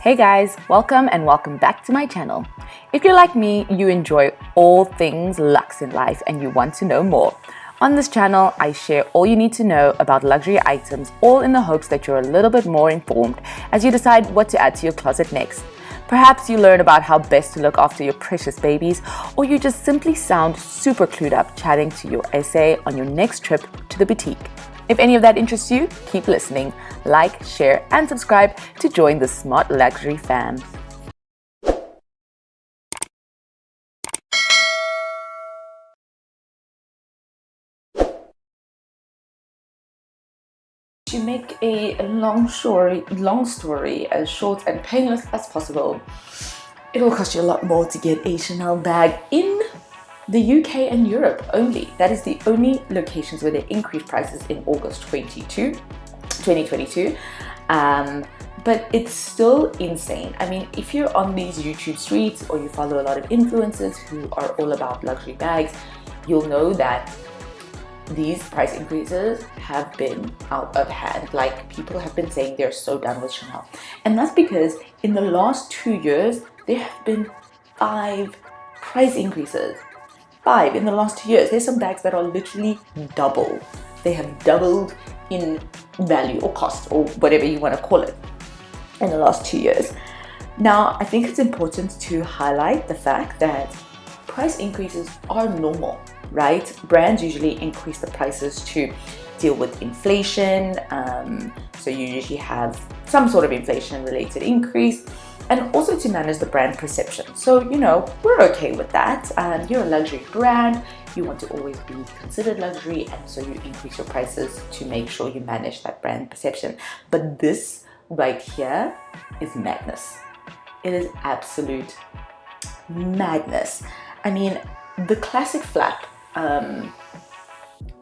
Hey guys, welcome back to my channel. If you're like me, you enjoy all things luxe in life and you want to know more. On this channel, I share all you need to know about luxury items, all in the hopes that you're a little bit more informed as you decide what to add to your closet next. Perhaps you learn about how best to look after your precious babies, or you just simply sound super clued up chatting to your essay on your next trip to the boutique. If any of that interests you, keep listening, like, share, and subscribe to join the smart luxury fam. To make a long story as short and painless as possible, it will cost you a lot more to get a Chanel bag in the UK and Europe only. That is the only locations where they increased prices in August 2022. But it's still insane. I mean, if you're on these YouTube streets or you follow a lot of influencers who are all about luxury bags, you'll know that these price increases have been out of hand. Like, people have been saying they're so done with Chanel. And that's because in the last 2 years, there have been 5 price increases. 5 in the last 2 years. There's some bags that are literally double. They have doubled in value or cost or whatever you want to call it in the last 2 years. Now, I think it's important to highlight the fact that price increases are normal, right? Brands usually increase the prices to deal with inflation. So you usually have some sort of inflation related increase, and also to manage the brand perception. So, we're okay with that. You're a luxury brand, you want to always be considered luxury, and so you increase your prices to make sure you manage that brand perception. But this right here is madness. It is absolute madness. I mean, the classic flap, and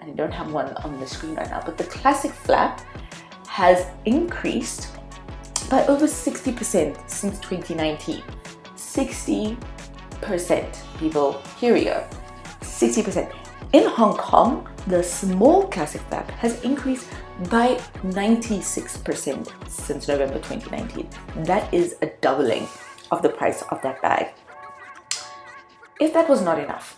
I don't have one on the screen right now, but the classic flap has increased by over 60% since 2019. 60%, people, here we go. 60%. In Hong Kong, the small classic flap has increased by 96% since November 2019. That is a doubling of the price of that bag. If that was not enough,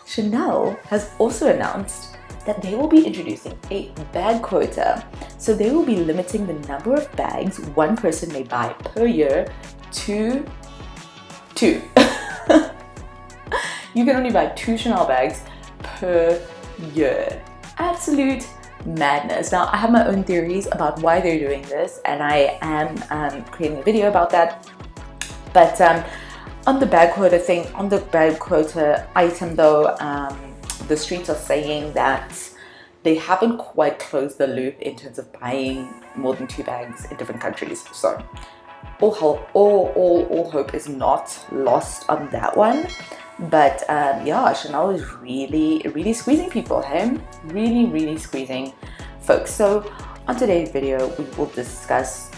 Chanel has also announced that they will be introducing a bag quota. So they will be limiting the number of bags one person may buy per year to 2. You can only buy 2 Chanel bags per year. Absolute madness. Now, I have my own theories about why they're doing this, and I am creating a video about that. But on the bag quota item though, the streets are saying that they haven't quite closed the loop in terms of buying more than 2 bags in different countries. So all hope is not lost on that one. But yeah, Chanel is really squeezing people, hey? Really squeezing folks. So on today's video, we will discuss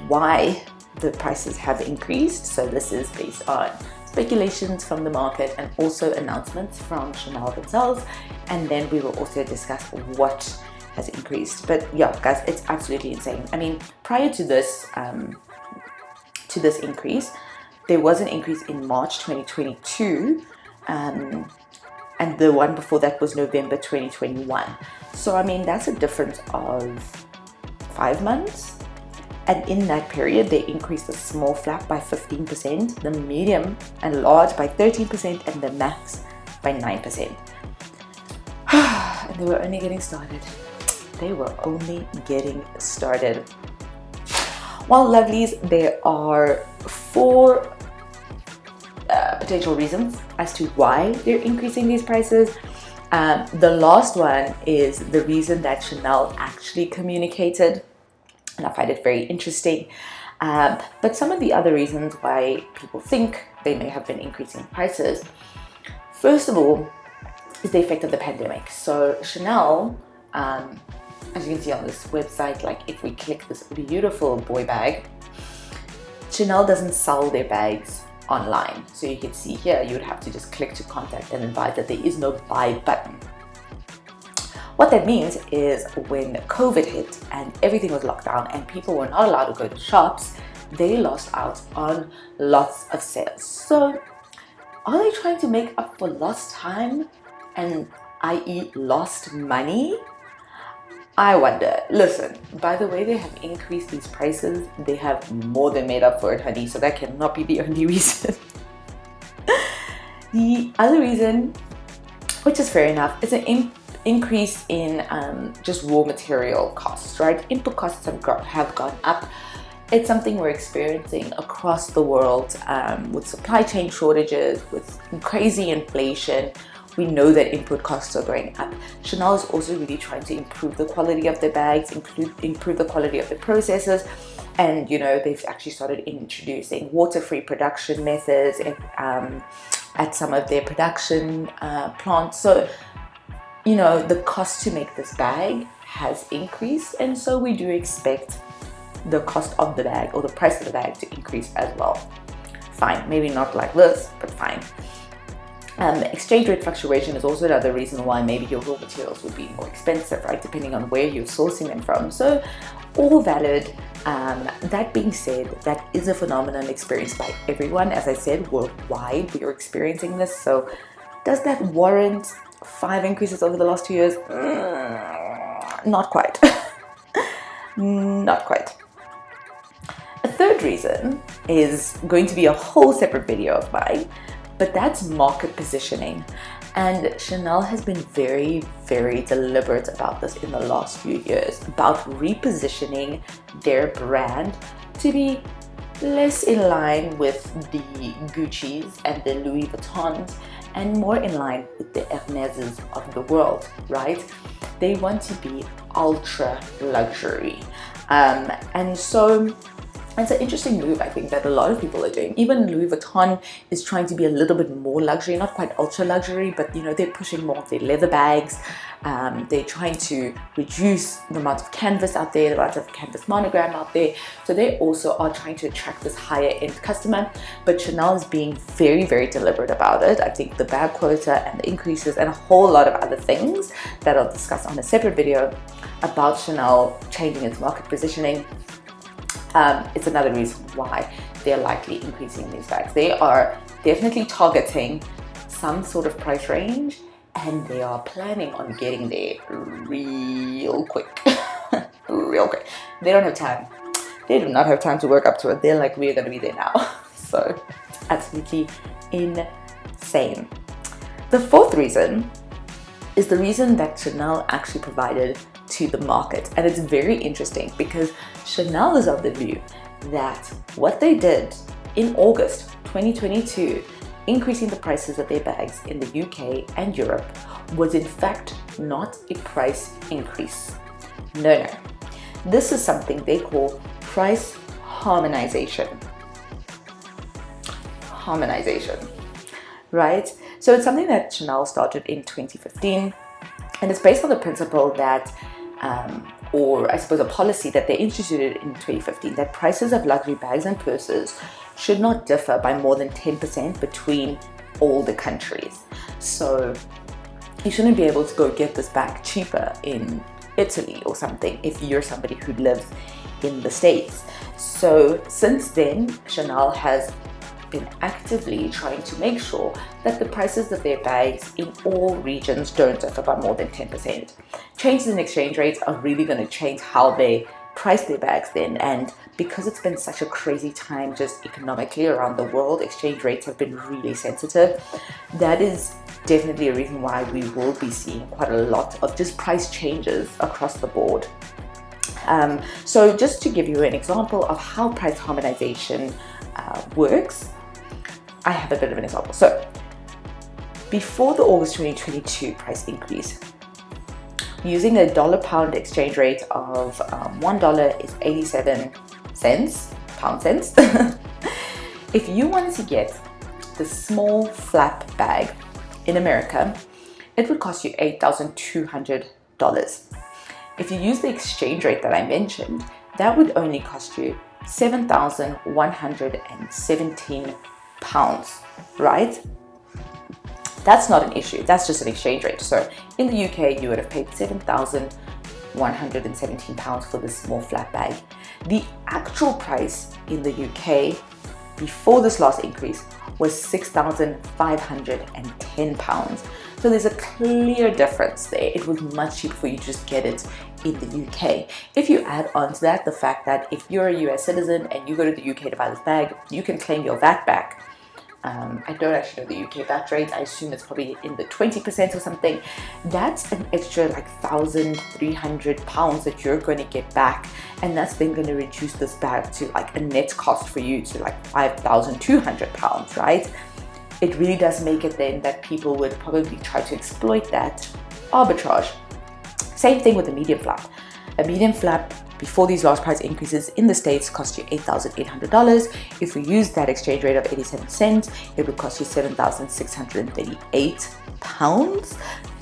why the prices have increased. So this is based on speculations from the market and also announcements from Chanel themselves. And then we will also discuss what has increased. But yeah, guys, it's absolutely insane. I mean, prior to this increase, there was an increase in March 2022, and the one before that was November 2021. So I mean, that's a difference of 5 months. And in that period, they increased the small flap by 15%, the medium and large by 13%, and the max by 9%. And they were only getting started. Well, lovelies, there are 4 potential reasons as to why they're increasing these prices. The last one is the reason that Chanel actually communicated, and I find it very interesting. But some of the other reasons why people think they may have been increasing prices, first of all, is the effect of the pandemic. So Chanel, as you can see on this website, like if we click this beautiful boy bag, Chanel doesn't sell their bags online. So you can see here, you would have to just click to contact and advise that there is no buy button. What that means is when COVID hit and everything was locked down and people were not allowed to go to shops, they lost out on lots of sales. So are they trying to make up for lost time and i.e. lost money? I wonder. Listen, by the way they have increased these prices, they have more than made up for it, honey, so that cannot be the only reason. The other reason, which is fair enough, is an increase in just raw material costs, right? Input costs have gone up. It's something we're experiencing across the world with supply chain shortages, with crazy inflation. We know that input costs are going up. Chanel is also really trying to improve the quality of their bags, improve the quality of the processes. And, you know, they've actually started introducing water-free production methods at some of their production plants. So, you know, the cost to make this bag has increased. And so we do expect the cost of the bag or the price of the bag to increase as well. Fine, maybe not like this, but fine. Exchange rate fluctuation is also another reason why maybe your raw materials would be more expensive, right? Depending on where you're sourcing them from. So all valid. That being said, that is a phenomenon experienced by everyone. As I said, worldwide, we are experiencing this. So does that warrant 5 increases over the last 2 years? Not quite. Not quite. A third reason is going to be a whole separate video of mine, but that's market positioning. And Chanel has been very, very deliberate about this in the last few years, about repositioning their brand to be less in line with the Gucci's and the Louis Vuittons and more in line with the Hermèses of the world, right? They want to be ultra luxury. And so it's an interesting move, I think, that a lot of people are doing. Even Louis Vuitton is trying to be a little bit more luxury, not quite ultra luxury, but you know, they're pushing more of their leather bags. They're trying to reduce the amount of canvas out there, the amount of canvas monogram out there. So they also are trying to attract this higher end customer. But Chanel is being very, very deliberate about it. I think the bag quota and the increases and a whole lot of other things that I'll discuss on a separate video about Chanel changing its market positioning. It's another reason why they're likely increasing these bags. They are definitely targeting some sort of price range and they are planning on getting there real quick. Real quick. They don't have time. They do not have time to work up to it. They're like, we're going to be there now. So it's absolutely insane. The fourth reason is the reason that Chanel actually provided to the market. And it's very interesting because Chanel is of the view that what they did in August 2022, increasing the prices of their bags in the UK and Europe, was in fact not a price increase. No. This is something they call price harmonization. Harmonization, right? So it's something that Chanel started in 2015, and it's based on the principle that or I suppose a policy that they instituted in 2015, that prices of luxury bags and purses should not differ by more than 10% between all the countries. So you shouldn't be able to go get this bag cheaper in Italy or something if you're somebody who lives in the States. So since then, Chanel has been actively trying to make sure that the prices of their bags in all regions don't differ by more than 10%. Changes in exchange rates are really going to change how they price their bags then, and because it's been such a crazy time just economically around the world, exchange rates have been really sensitive. That is definitely a reason why we will be seeing quite a lot of just price changes across the board. So just to give you an example of how price harmonization works, I have a bit of an example. So before the August 2022 price increase, using a dollar-pound exchange rate of $1 is 87 cents, pound cents. If you wanted to get the small flap bag in America, it would cost you $8,200. If you use the exchange rate that I mentioned, that would only cost you 7,117 pounds, right? That's not an issue. That's just an exchange rate. So in the UK, you would have paid £7,117 for this small flat bag. The actual price in the UK before this last increase was £6,510. So there's a clear difference there. It was much cheaper for you to just get it in the UK. If you add on to that the fact that if you're a US citizen and you go to the UK to buy this bag, you can claim your VAT back. I don't actually know the UK VAT rate. I assume it's probably in the 20% or something. That's an extra like £1,300 that you're going to get back, and that's then going to reduce this bag to like a net cost for you to like £5,200, right? It really does make it then that people would probably try to exploit that arbitrage. Same thing with the medium flap. A medium flap before these large price increases in the States cost you $8,800. If we use that exchange rate of 87 cents, it would cost you £7,638.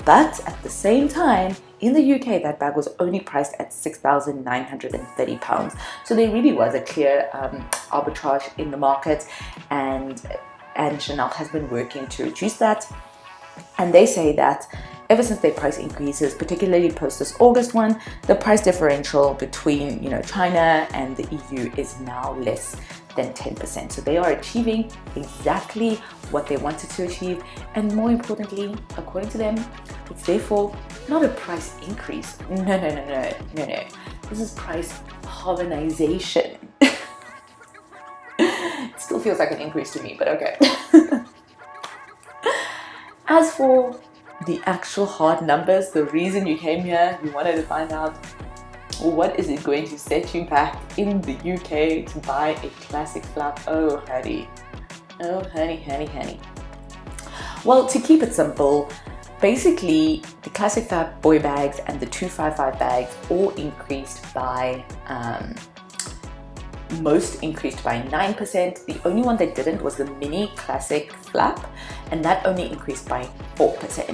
But at the same time, in the UK, that bag was only priced at £6,930. So there really was a clear arbitrage in the market, and Chanel has been working to reduce that. And they say that ever since their price increases, particularly post this August one, the price differential between China and the EU is now less than 10%. So they are achieving exactly what they wanted to achieve, and more importantly, according to them, it's therefore not a price increase. No. This is price harmonization. It still feels like an increase to me, but okay. As for the actual hard numbers, the reason you came here, you wanted to find out what is it going to set you back in the UK to buy a classic flap. Oh honey, honey. Well, to keep it simple, basically the classic flap boy bags and the 255 bags all increased by most increased by 9%. The only one that didn't was the mini classic flap, and that only increased by 4%,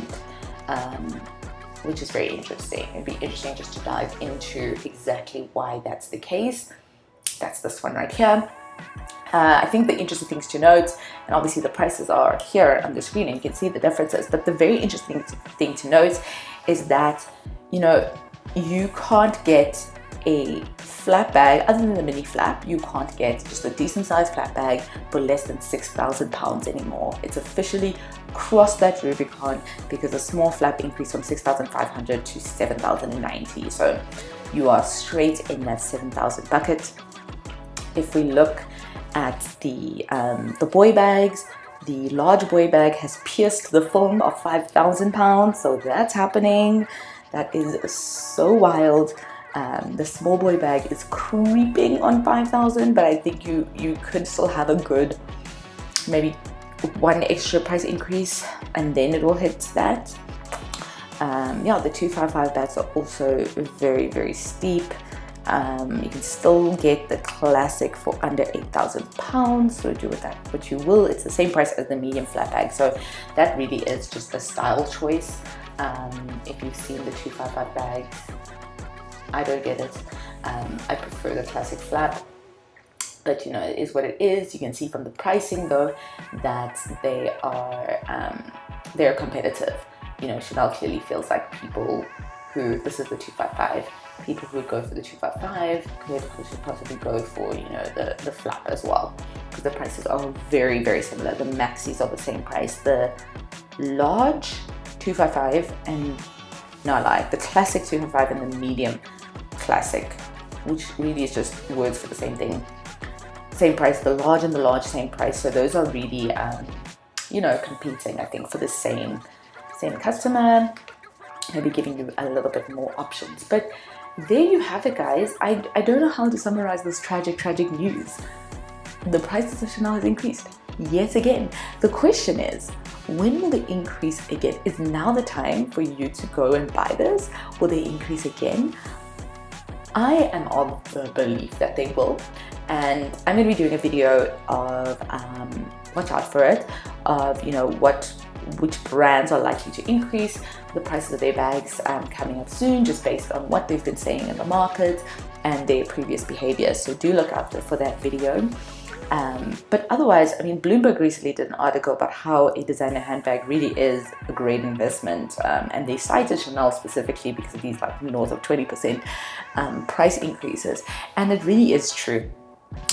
which is very interesting. It'd be interesting just to dive into exactly why that's the case. That's this one right here. I think the interesting things to note, and obviously the prices are here on the screen and you can see the differences, but the very interesting thing to note is that you can't get a flap bag other than the mini flap. You can't get just a decent sized flap bag for less than £6,000 anymore. It's officially crossed that Rubicon because a small flap increased from 6,500 to 7,090. So you are straight in that 7,000 bucket. If we look at the boy bags, the large boy bag has pierced the film of £5,000. So that's happening. That is so wild. The small boy bag is creeping on 5,000, but I think you could still have a good maybe one extra price increase and then it will hit that. Yeah, the 255 bags are also very, very steep. You can still get the classic for under £8,000, so do with that what you will. It's the same price as the medium flat bag, so that really is just a style choice. If you've seen the 255 bags, I don't get it. I prefer the classic flap, but it is what it is. You can see from the pricing though that they're competitive. Chanel clearly feels like people who, this is the 255, people who would go for the 255 could possibly go for the flap as well, because the prices are very, very similar. The maxis are the same price. The large 255 and the classic 255 and the medium classic, which really is just words for the same thing, same price. The large and the large, same price. So those are really competing, I think, for the same customer, maybe giving you a little bit more options. But there you have it, guys. I don't know how to summarize this tragic news. The prices of Chanel has increased yet again. The question is, when will they increase again? Is now the time for you to go and buy this? Will they increase again? I am of the belief that they will, and I'm going to be doing a video of watch out for it, of which brands are likely to increase the prices of their bags coming up soon, just based on what they've been saying in the market and their previous behavior. So do look out for that video. But otherwise, I mean, Bloomberg recently did an article about how a designer handbag really is a great investment, and they cited Chanel specifically because of these like north of 20% price increases, and it really is true.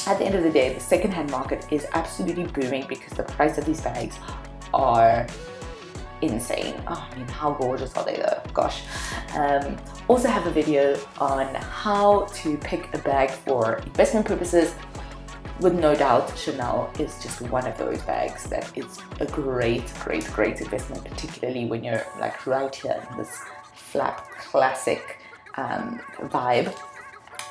At the end of the day, the secondhand market is absolutely booming because the price of these bags are insane. Oh, I mean, how gorgeous are they though? Gosh. Also have a video on how to pick a bag for investment purposes. With no doubt, Chanel is just one of those bags that is a great investment, particularly when you're like right here in this flap classic vibe.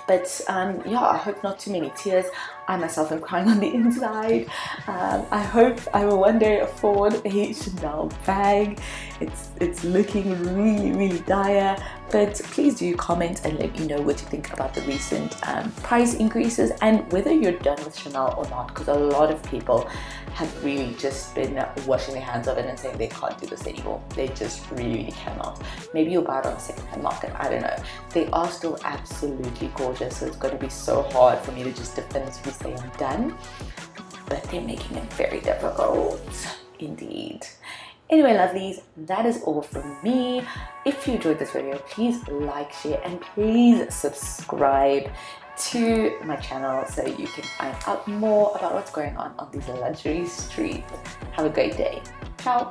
But yeah, I hope not too many tears. I myself am crying on the inside. I hope I will one day afford a Chanel bag. It's looking really dire. But please do comment and let me know what you think about the recent price increases and whether you're done with Chanel or not, because a lot of people have really just been washing their hands of it and saying they can't do this anymore. They just really cannot. Maybe you'll buy it on the second-hand market, I don't know. They are still absolutely gorgeous, so it's going to be so hard for me to just definitively say I'm done, but they're making it very difficult indeed. Anyway, lovelies, that is all from me. If you enjoyed this video, please like, share, and please subscribe to my channel so you can find out more about what's going on these luxury streets. Have a great day. Ciao.